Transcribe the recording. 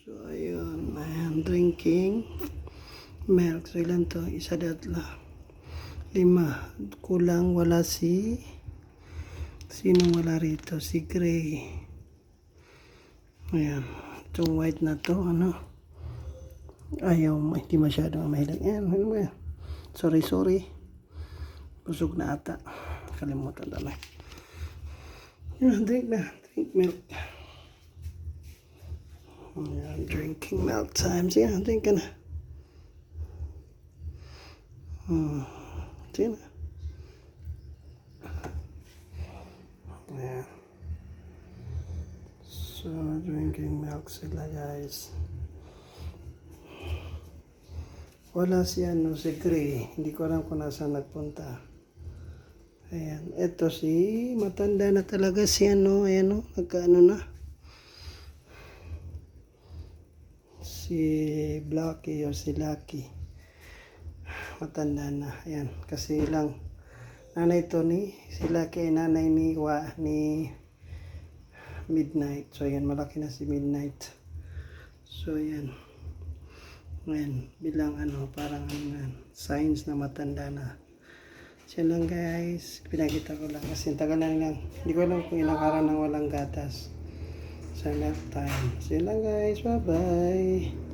So, ayun. Ayan, drinking milk. So, ilan to? Isa datla. 5. Kulang, wala si... Sinong wala rito? Si Gray. Ayan. Itong white na to, ano? Ayaw, hindi masyadong mahilig. Ayan, ano ba yan? Sorry. Busog na ata. Kalimutan naman. Ayan, drink milk. Ayan, drinking milk time. Sige na, drink ka na. Sige na. Ayan. So, drinking milk sila, guys. Wala si Gray. Hindi ko alam kung nasaan nagpunta. Ayan. Ito si matanda na talaga si ayan nagkaano na. Si Blackie o si Lucky. Matanda na. Ayan. Kasi lang nanay to si Lucky ay nanay ni Midnight. So, ayan. Malaki na si Midnight. So, ayan. Ayan. Bilang parang signs na matanda na. Siya lang, guys. Pinakita ko lang. Kasi tagal lang. Hindi ko alam kung ilang araw nang walang gatas. Sa nap time. Siya lang, guys. Bye-bye.